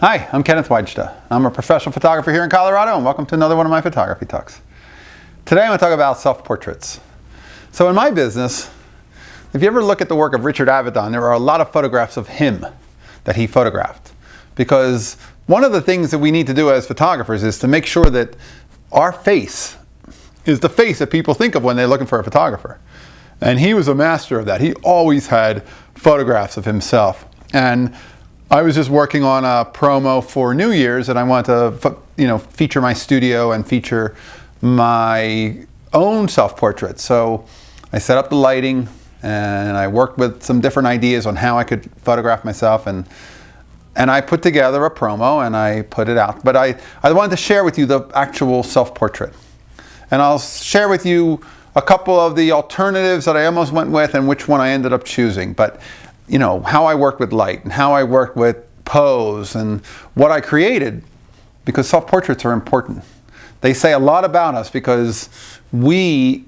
Hi, I'm Kenneth WAJDA. I'm a professional photographer here in Colorado, and welcome to another one of my photography talks. Today I'm going to talk about self-portraits. So in my business, if you ever look at the work of Richard Avedon, there are a lot of photographs of him that he photographed. Because one of the things that we need to do as photographers is to make sure that our face is the face that people think of when they're looking for a photographer. And he was a master of that. He always had photographs of himself. And I was just working on a promo for New Year's, and I wanted to, feature my studio and feature my own self-portrait. So I set up the lighting, and I worked with some different ideas on how I could photograph myself, and I put together a promo and I put it out. But I wanted to share with you the actual self-portrait, and I'll share with you a couple of the alternatives that I almost went with and which one I ended up choosing. But how I worked with light and how I worked with pose and what I created, because self-portraits are important. They say a lot about us because we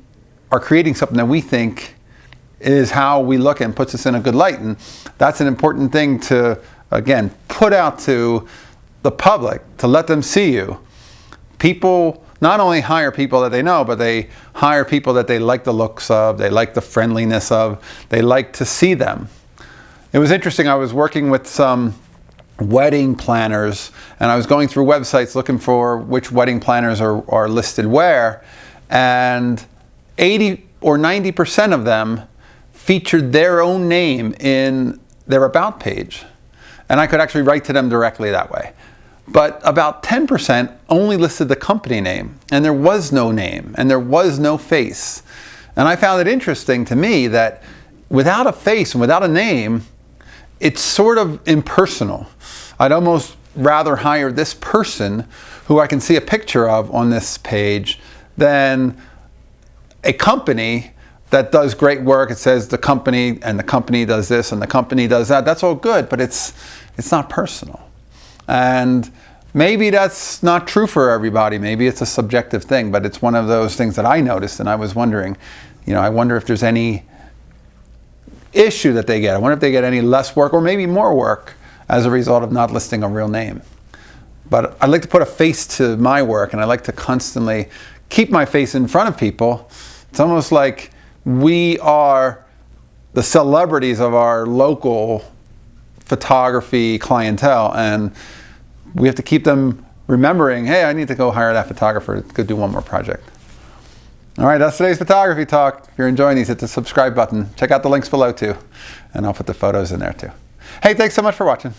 are creating something that we think is how we look and puts us in a good light. And that's an important thing to, again, put out to the public, to let them see you. People not only hire people that they know, but they hire people that they like the looks of, they like the friendliness of, they like to see them. It was interesting, I was working with some wedding planners, and I was going through websites looking for which wedding planners are listed where, and 80 or 90% of them featured their own name in their about page. And I could actually write to them directly that way. But about 10% only listed the company name, and there was no name, and there was no face. And I found it interesting to me that without a face and without a name, it's sort of impersonal. I'd almost rather hire this person who I can see a picture of on this page than a company that does great work. It says the company, and the company does this, and the company does that. That's all good, but it's not personal. And maybe that's not true for everybody. Maybe it's a subjective thing, but it's one of those things that I noticed, and I was wondering, I wonder if there's any issue that they get. I wonder if they get any less work or maybe more work as a result of not listing a real name. But I'd like to put a face to my work, and I like to constantly keep my face in front of people. It's almost like we are the celebrities of our local photography clientele, and we have to keep them remembering, hey, I need to go hire that photographer to go do one more project. All right, that's today's photography talk. If you're enjoying these, hit the subscribe button. Check out the links below too, and I'll put the photos in there too. Hey, thanks so much for watching.